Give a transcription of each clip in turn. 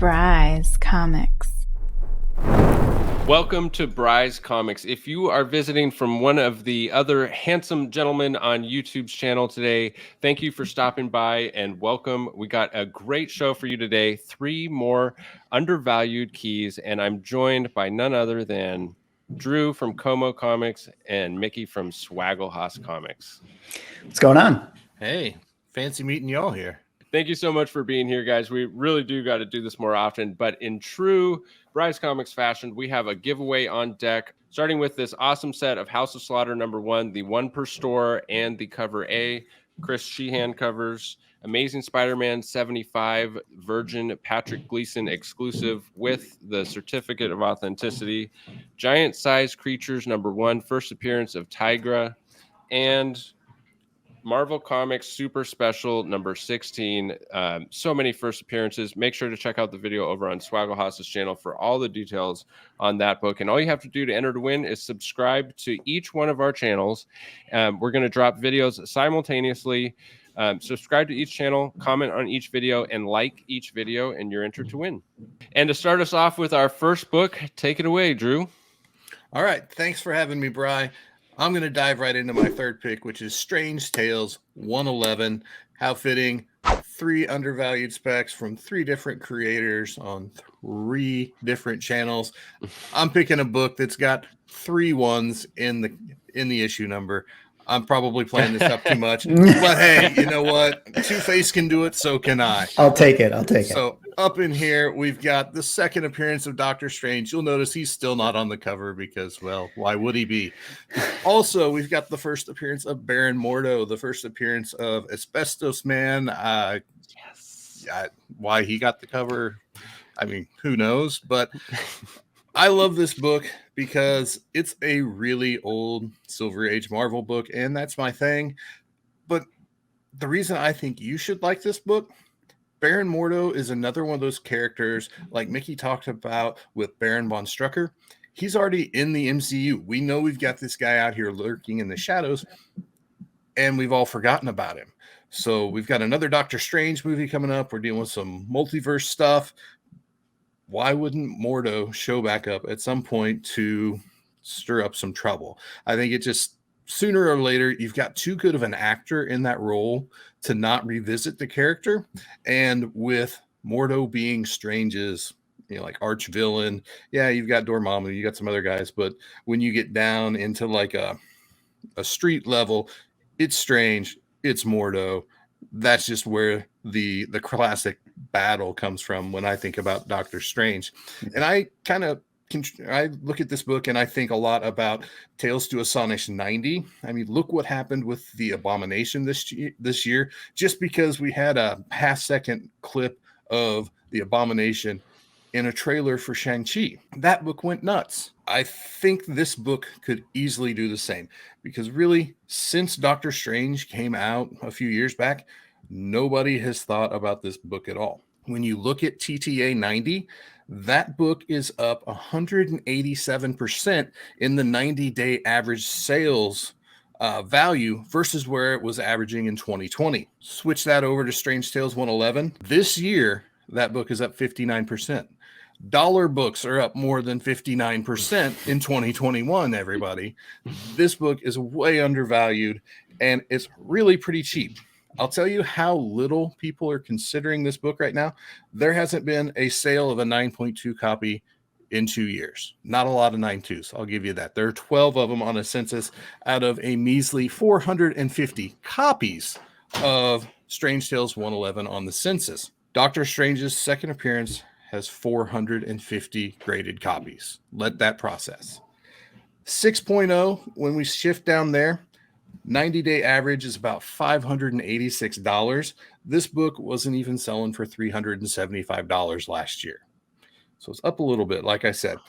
Bry's Comics. Welcome to Bry's Comics. If you are visiting from one of the other handsome gentlemen on YouTube's channel today, thank you for stopping by and welcome. We got a great show for you today. 3 more undervalued keys, and I'm joined by none other than Drew from Como Comics and Mickey from Swagglehaus Comics. What's going on? Hey, fancy meeting y'all here. Thank you so much for being here, guys. We really do got to do this more often, but in true Bryce Comics fashion, we have a giveaway on deck, starting with this awesome set of House of Slaughter #1, the 1 per store and the cover A, Chris Sheehan covers, Amazing Spider-Man 75 Virgin Patrick Gleason exclusive with the certificate of authenticity, Giant Size Creatures #1, first appearance of Tigra, and Marvel Comics Super Special #16. So many first appearances. Make sure to check out the video over on Swagglehaus's channel for all the details on that book. And all you have to do to enter to win is subscribe to each one of our channels. We're going to drop videos simultaneously. Subscribe to each channel, comment on each video, and like each video, and you're entered to win. And to start us off with our first book, take it away, Drew. All right. Thanks for having me, Bri. I'm going to dive right into my third pick, which is Strange Tales 111. How fitting. 3 undervalued specs from 3 different creators on 3 different channels. I'm picking a book that's got 3 ones in the issue number. I'm probably playing this up too much, but hey, you know what? Two-Face can do it, so can I. I'll take it. So up in here, we've got the second appearance of Doctor Strange. You'll notice he's still not on the cover because, well, why would he be? Also, we've got the first appearance of Baron Mordo, the first appearance of Asbestos Man. Yes. Why he got the cover, I mean, who knows? But I love this book because it's a really old Silver Age Marvel book, and that's my thing. But the reason I think you should like this book, Baron Mordo is another one of those characters like Mickey talked about with Baron von Strucker. He's already in the MCU. We know we've got this guy out here lurking in the shadows, and we've all forgotten about him. So we've got another Doctor Strange movie coming up. We're dealing with some multiverse stuff. Why wouldn't Mordo show back up at some point to stir up some trouble? I think it just, sooner or later, you've got too good of an actor in that role to not revisit the character. And with Mordo being Strange's, like arch villain, yeah, you've got Dormammu, you got some other guys, but when you get down into like a street level, it's Strange, it's Mordo. That's just where the classic battle comes from when I think about Doctor Strange. And I look at this book and I think a lot about Tales to Astonish 90. I mean, look what happened with the Abomination this year, just because we had a half-second clip of the Abomination in a trailer for Shang-Chi. That book went nuts. I think this book could easily do the same, because really, since Doctor Strange came out a few years back, nobody has thought about this book at all. When you look at TTA 90, that book is up 187% in the 90-day average sales value versus where it was averaging in 2020. Switch that over to Strange Tales 111. This year, that book is up 59%. Dollar books are up more than 59% in 2021, everybody. This book is way undervalued, and it's really pretty cheap. I'll tell you how little people are considering this book right now. There hasn't been a sale of a 9.2 copy in 2 years. Not a lot of 9.2s, I'll give you that. There are 12 of them on a census out of a measly 450 copies of Strange Tales 111 on the census. Doctor Strange's second appearance has 450 graded copies. Let that process. 6.0, when we shift down there, 90-day average is about $586. This book wasn't even selling for $375 last year. So it's up a little bit, like I said.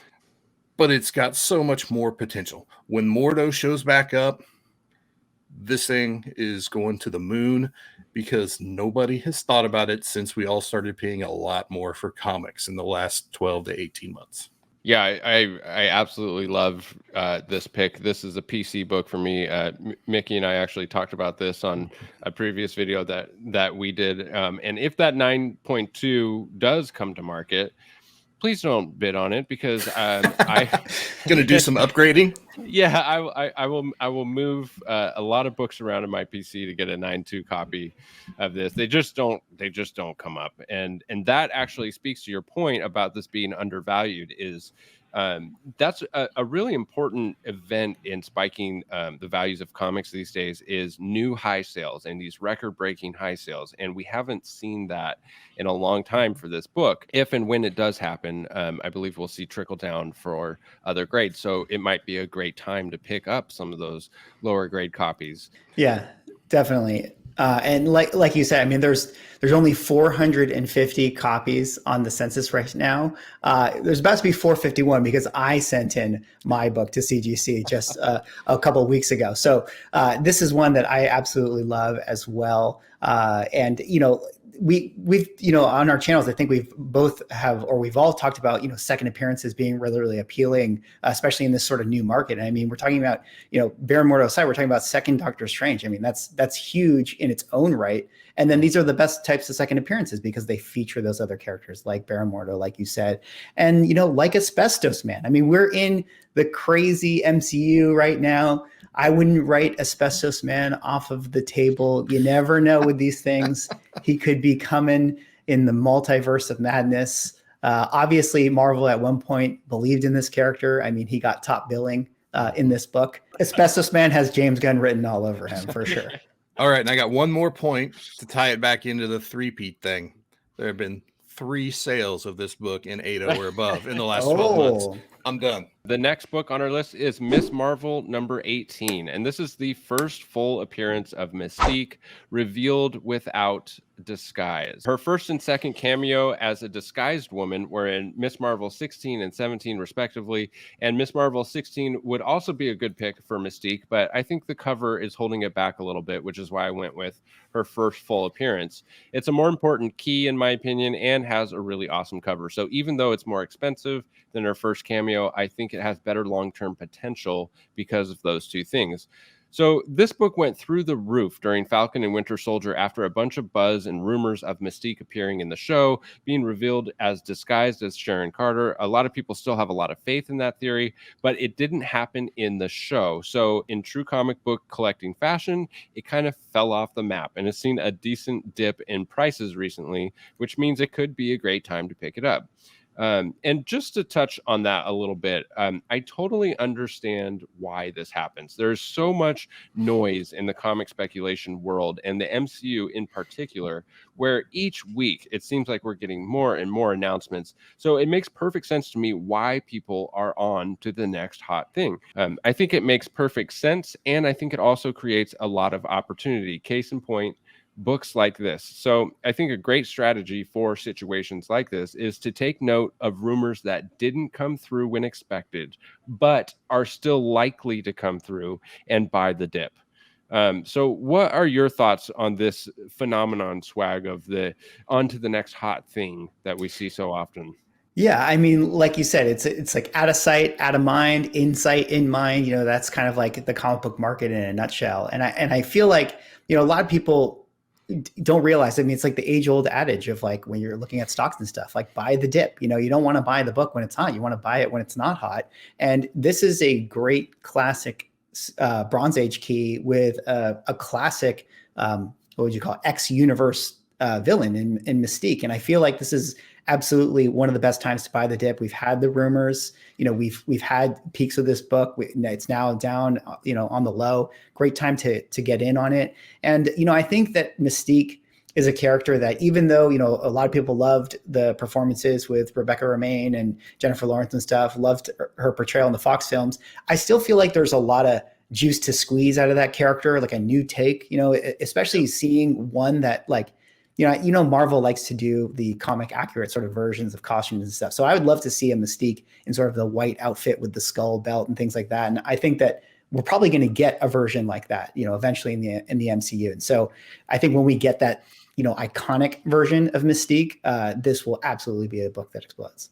But it's got so much more potential. When Mordo shows back up, this thing is going to the moon, because nobody has thought about it since we all started paying a lot more for comics in the last 12 to 18 months. Yeah, I absolutely love this pick. This is a PC book for me. Mickey and I actually talked about this on a previous video that we did. And if that 9.2 does come to market, please don't bid on it, because I Gonna do some upgrading. yeah, I will move a lot of books around in my PC to get a 9.2 copy of this. They just don't come up, and that actually speaks to your point about this being undervalued. Is That's a really important event in spiking the values of comics these days, is new high sales and these record-breaking high sales, and we haven't seen that in a long time for this book. If and when it does happen, I believe we'll see trickle down for other grades. So it might be a great time to pick up some of those lower grade copies. Yeah, definitely. And like you said, I mean, there's only 450 copies on the census right now. There's about to be 451 because I sent in my book to CGC just a couple of weeks ago. So this is one that I absolutely love as well. And we've on our channels, I think we've all talked about second appearances being really appealing, especially in this sort of new market. And I mean, we're talking about Baron Mordo aside, we're talking about second Doctor Strange. I mean, that's huge in its own right. And then these are the best types of second appearances because they feature those other characters like Baron Mordo, like you said, and like Asbestos Man. I mean, we're in the crazy MCU right now. I wouldn't write Asbestos Man off of the table. You never know with these things. He could be coming in the multiverse of madness. Obviously, Marvel at one point believed in this character. I mean, he got top billing in this book. Asbestos Man has James Gunn written all over him for sure. All right, and I got one more point to tie it back into the three-peat thing. There have been 3 sales of this book in 8.0 or above in the last 12 months. I'm done. The next book on our list is Miss Marvel number 18. And this is the first full appearance of Mystique, revealed without disguise. Her first and second cameo as a disguised woman were in Miss Marvel 16 and 17 respectively. And Miss Marvel 16 would also be a good pick for Mystique, but I think the cover is holding it back a little bit, which is why I went with her first full appearance. It's a more important key in my opinion and has a really awesome cover. So even though it's more expensive than her first cameo, I think it has better long-term potential because of those two things. So this book went through the roof during Falcon and Winter Soldier after a bunch of buzz and rumors of Mystique appearing in the show, being revealed as disguised as Sharon Carter. A lot of people still have a lot of faith in that theory, but it didn't happen in the show. So in true comic book collecting fashion, it kind of fell off the map and has seen a decent dip in prices recently, which means it could be a great time to pick it up. And just to touch on that a little bit, I totally understand why this happens. There's so much noise in the comic speculation world and the MCU in particular, where each week it seems like we're getting more and more announcements. So it makes perfect sense to me why people are on to the next hot thing. I think it makes perfect sense. And I think it also creates a lot of opportunity. Case in point, books like this. So I think a great strategy for situations like this is to take note of rumors that didn't come through when expected, but are still likely to come through and buy the dip. So what are your thoughts on this phenomenon, Swag, of the on to the next hot thing that we see so often? Yeah, I mean, like you said, it's like out of sight, out of mind, insight in mind. That's kind of like the comic book market in a nutshell. And I feel like a lot of people don't realize. I mean, it's like the age old adage of like when you're looking at stocks and stuff, like buy the dip. You don't want to buy the book when it's hot. You want to buy it when it's not hot. And this is a great classic Bronze Age key with a classic, what would you call it, X-universe villain in Mystique. And I feel like this is absolutely one of the best times to buy the dip. We've had the rumors, we've had peaks of this book. It's now down, on the low. Great time to get in on it. And, I think that Mystique is a character that, even though, a lot of people loved the performances with Rebecca Romijn and Jennifer Lawrence and stuff, loved her portrayal in the Fox films, I still feel like there's a lot of juice to squeeze out of that character, like a new take, especially seeing one that like, Marvel likes to do the comic accurate sort of versions of costumes and stuff. So I would love to see a Mystique in sort of the white outfit with the skull belt and things like that. And I think that we're probably going to get a version like that, eventually in the MCU. And so I think when we get that, iconic version of Mystique, this will absolutely be a book that explodes.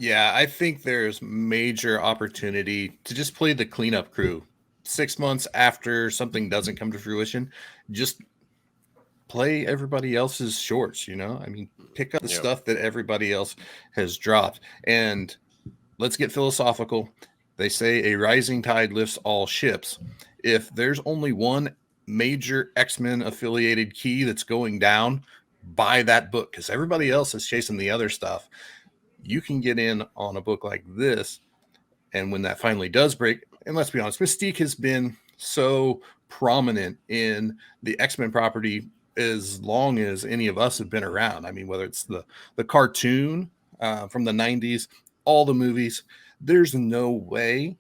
Yeah, I think there's major opportunity to just play the cleanup crew. 6 months after something doesn't come to fruition, just play everybody else's shorts, you know? I mean, pick up the stuff that everybody else has dropped. And let's get philosophical. They say a rising tide lifts all ships. If there's only one major X-Men affiliated key that's going down, buy that book because everybody else is chasing the other stuff. You can get in on a book like this, and when that finally does break, and let's be honest, Mystique has been so prominent in the X-Men property as long as any of us have been around. I mean, whether it's the cartoon from the 90s, all the movies, there's no way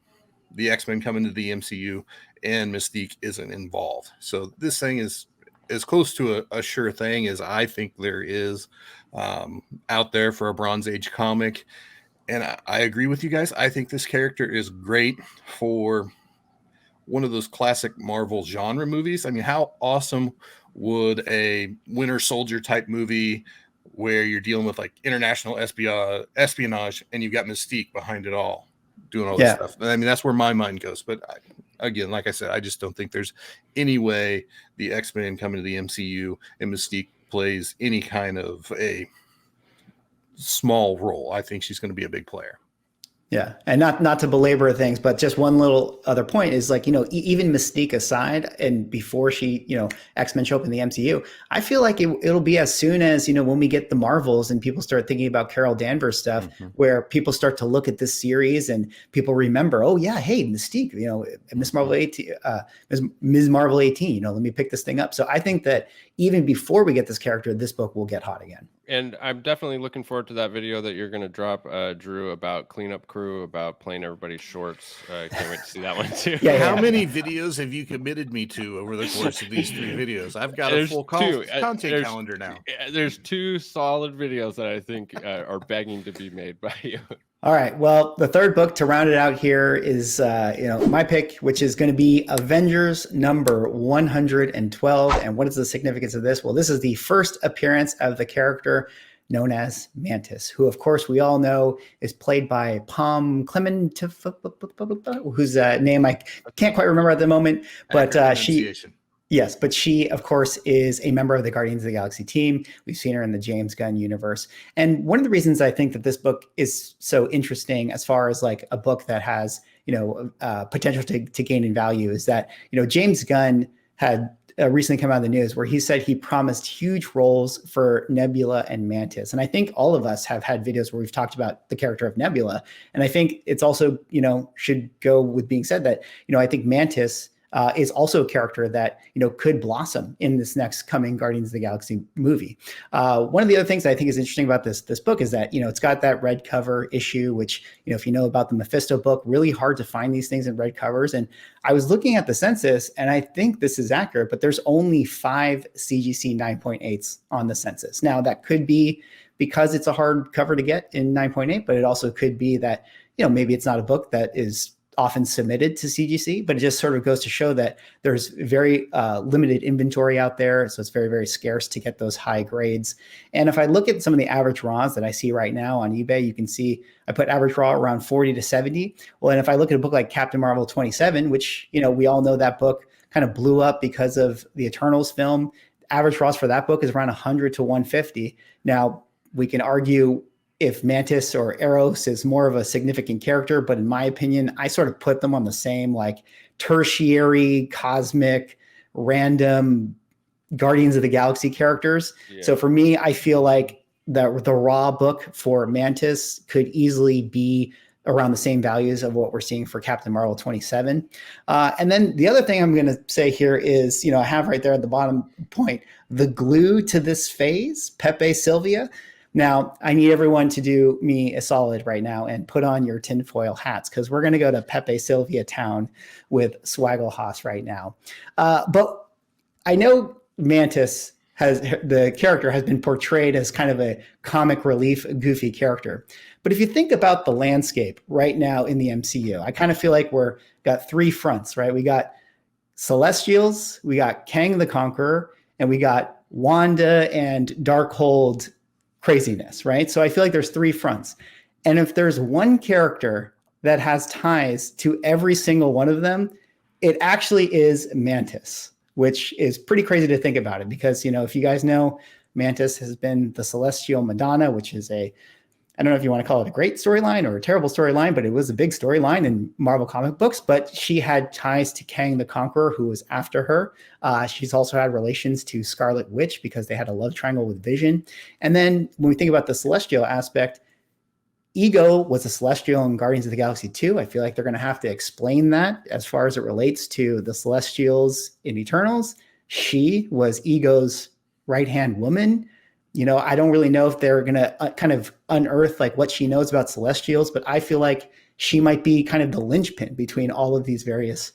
the X-Men come into the MCU and Mystique isn't involved. So this thing is as close to a sure thing as I think there is out there for a Bronze Age comic. And I agree with you guys. I think this character is great for one of those classic Marvel genre movies. I mean, how awesome would a Winter Soldier type movie where you're dealing with like international espionage and you've got Mystique behind it all doing all this stuff? I mean, that's where my mind goes. But again, like I said, I just don't think there's any way the X-Men come into the MCU and Mystique plays any kind of a small role. I think she's going to be a big player. Yeah. And not to belabor things, but just one little other point is like, even Mystique aside, and before she, X-Men show up in the MCU, I feel like it'll be as soon as, when we get the Marvels and people start thinking about Carol Danvers stuff, where people start to look at this series and people remember, oh yeah, hey, Mystique, Ms. Marvel 18, Ms. Marvel 18, let me pick this thing up. So I think that even before we get this character, this book will get hot again. And I'm definitely looking forward to that video that you're going to drop, Drew, about cleanup crew, about playing everybody's shorts. Can't wait to see that one too. How many videos have you committed me to over the course of these 3 videos? I've got a full content calendar now. There's 2 solid videos that I think are begging to be made by you. All right. Well, the third book to round it out here is, my pick, which is going to be Avengers number 112. And what is the significance of this? Well, this is the first appearance of the character known as Mantis, who, of course, we all know is played by Pom Clement, whose name I can't quite remember at the moment, but Yes, but she, of course, is a member of the Guardians of the Galaxy team. We've seen her in the James Gunn universe. And one of the reasons I think that this book is so interesting as far as like a book that has, potential to gain in value is that, James Gunn had recently come out of the news where he said he promised huge roles for Nebula and Mantis. And I think all of us have had videos where we've talked about the character of Nebula. And I think it's also, should go with being said that, I think Mantis is also a character that, could blossom in this next coming Guardians of the Galaxy movie. One of the other things I think is interesting about this book is that, it's got that red cover issue, which, if you know about the Mephisto book, really hard to find these things in red covers. And I was looking at the census and I think this is accurate, but there's only 5 CGC 9.8s on the census. Now that could be because it's a hard cover to get in 9.8, but it also could be that, maybe it's not a book that is often submitted to CGC, but it just sort of goes to show that there's very limited inventory out there. So it's very, very scarce to get those high grades. And if I look at some of the average raws that I see right now on eBay, you can see I put average raw around 40 to 70. Well, and if I look at a book like Captain Marvel 27, which, we all know that book kind of blew up because of the Eternals film, average raws for that book is around 100 to 150. Now, we can argue if Mantis or Eros is more of a significant character, but in my opinion, I sort of put them on the same like tertiary, cosmic, random Guardians of the Galaxy characters. Yeah. So for me, I feel like the raw book for Mantis could easily be around the same values of what we're seeing for Captain Marvel 27. And then the other thing I'm going to say here is, I have right there at the bottom point, the glue to this phase, Pepe Sylvia. Now, I need everyone to do me a solid right now and put on your tinfoil hats because we're going to go to Pepe Sylvia Town with Swagglehaus right now. But I know Mantis the character has been portrayed as kind of a comic relief, goofy character. But if you think about the landscape right now in the MCU, I kind of feel like we're got 3 fronts, right? We got Celestials, we got Kang the Conqueror, and we got Wanda and Darkhold craziness, right? So I feel like there's 3 fronts. And if there's one character that has ties to every single one of them, it actually is Mantis, which is pretty crazy to think about it because, if you guys know, Mantis has been the Celestial Madonna, which is I don't know if you want to call it a great storyline or a terrible storyline, but it was a big storyline in Marvel comic books. But she had ties to Kang the Conqueror, who was after her. She's also had relations to Scarlet Witch because they had a love triangle with Vision. And then when we think about the Celestial aspect, Ego was a Celestial in Guardians of the Galaxy 2. I feel like they're going to have to explain that as far as it relates to the Celestials in Eternals. She was Ego's right-hand woman. I don't really know if they're going to kind of unearth like what she knows about Celestials, but I feel like she might be kind of the linchpin between all of these various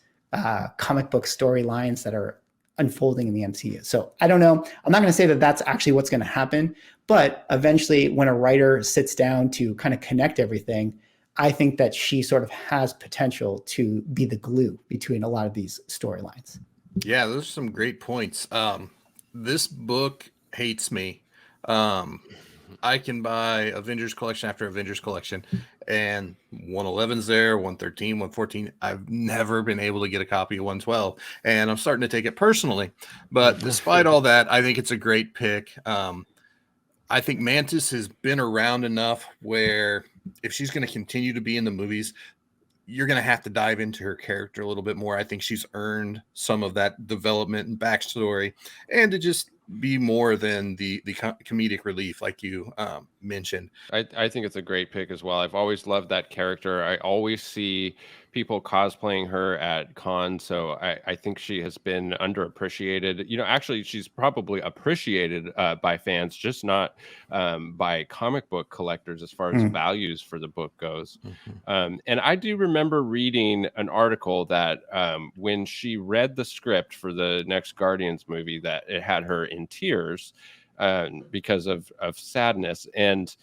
comic book storylines that are unfolding in the MCU. So I don't know. I'm not going to say that that's actually what's going to happen, but eventually when a writer sits down to kind of connect everything, I think that she sort of has potential to be the glue between a lot of these storylines. Yeah, those are some great points. This book hates me. I can buy Avengers collection after Avengers collection, and 111's there, 113, 114. I've never been able to get a copy of 112, and I'm starting to take it personally. But despite all that, I think it's a great pick. I think Mantis has been around enough where if she's going to continue to be in the movies, you're going to have to dive into her character a little bit more. I think she's earned some of that development and backstory, and to just be more than the comedic relief like you mentioned. I think it's a great pick as well. I've always loved that character. I always see people cosplaying her at cons, so I think she has been underappreciated. Actually, she's probably appreciated by fans, just not by comic book collectors as far as values for the book goes. And I do remember reading an article that when she read the script for the next Guardians movie, that it had her in tears because of sadness. And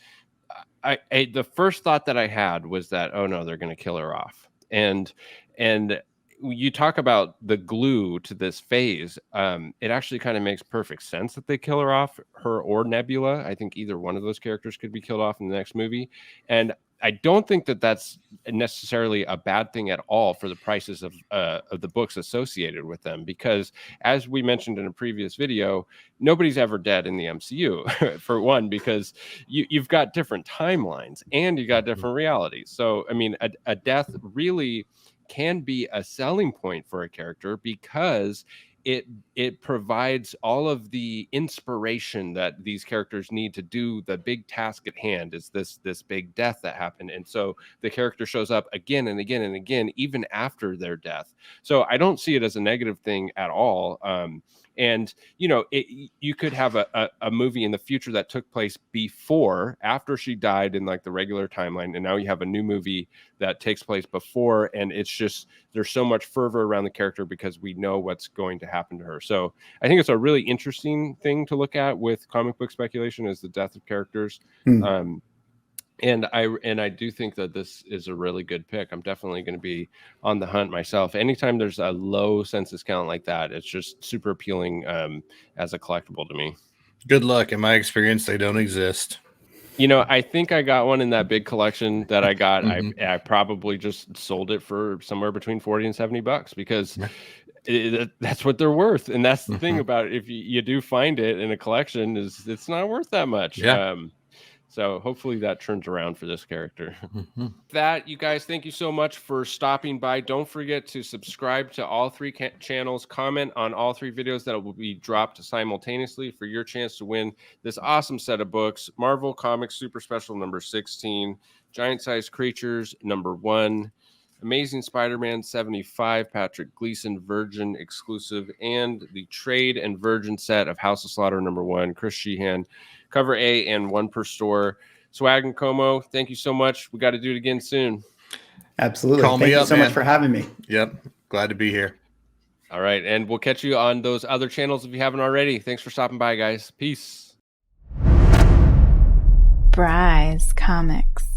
the first thought that I had was that, oh no, they're going to kill her off. And you talk about the glue to this phase. It actually kind of makes perfect sense that they kill her off, her or Nebula. I think either one of those characters could be killed off in the next movie. And I don't think that that's necessarily a bad thing at all for the prices of the books associated with them, because as we mentioned in a previous video, nobody's ever dead in the MCU for one, because you've got different timelines and you got different realities. So, I mean, a death really can be a selling point for a character because it provides all of the inspiration that these characters need to do the big task at hand, is this big death that happened. And so the character shows up again and again and again, even after their death. So I don't see it as a negative thing at all. And, you could have a movie in the future that took place after she died in like the regular timeline. And now you have a new movie that takes place before. And it's just, there's so much fervor around the character because we know what's going to happen to her. So I think it's a really interesting thing to look at with comic book speculation, is the death of characters. And I do think that this is a really good pick. I'm definitely going to be on the hunt myself. Anytime there's a low census count like that, it's just super appealing as a collectible to me. Good luck. In my experience, they don't exist. I think I got one in that big collection that I got. I probably just sold it for somewhere between $40 and $70 because that's what they're worth. And that's the thing about it. If you do find it in a collection, is it's not worth that much. Yeah. So hopefully that turns around for this character. That, you guys, thank you so much for stopping by. Don't forget to subscribe to all three channels, comment on all three videos that will be dropped simultaneously for your chance to win this awesome set of books. Marvel Comics Super Special number 16, Giant Sized Creatures number 1, Amazing Spider-Man 75, Patrick Gleason Virgin exclusive, and the Trade and Virgin set of House of Slaughter number 1, Chris Sheehan, cover A and 1 per store. Swag and Como, thank you so much. We got to do it again soon. Absolutely. Thank you so much for having me. Yep. Glad to be here. All right. And we'll catch you on those other channels if you haven't already. Thanks for stopping by, guys. Peace. Bry's Comics.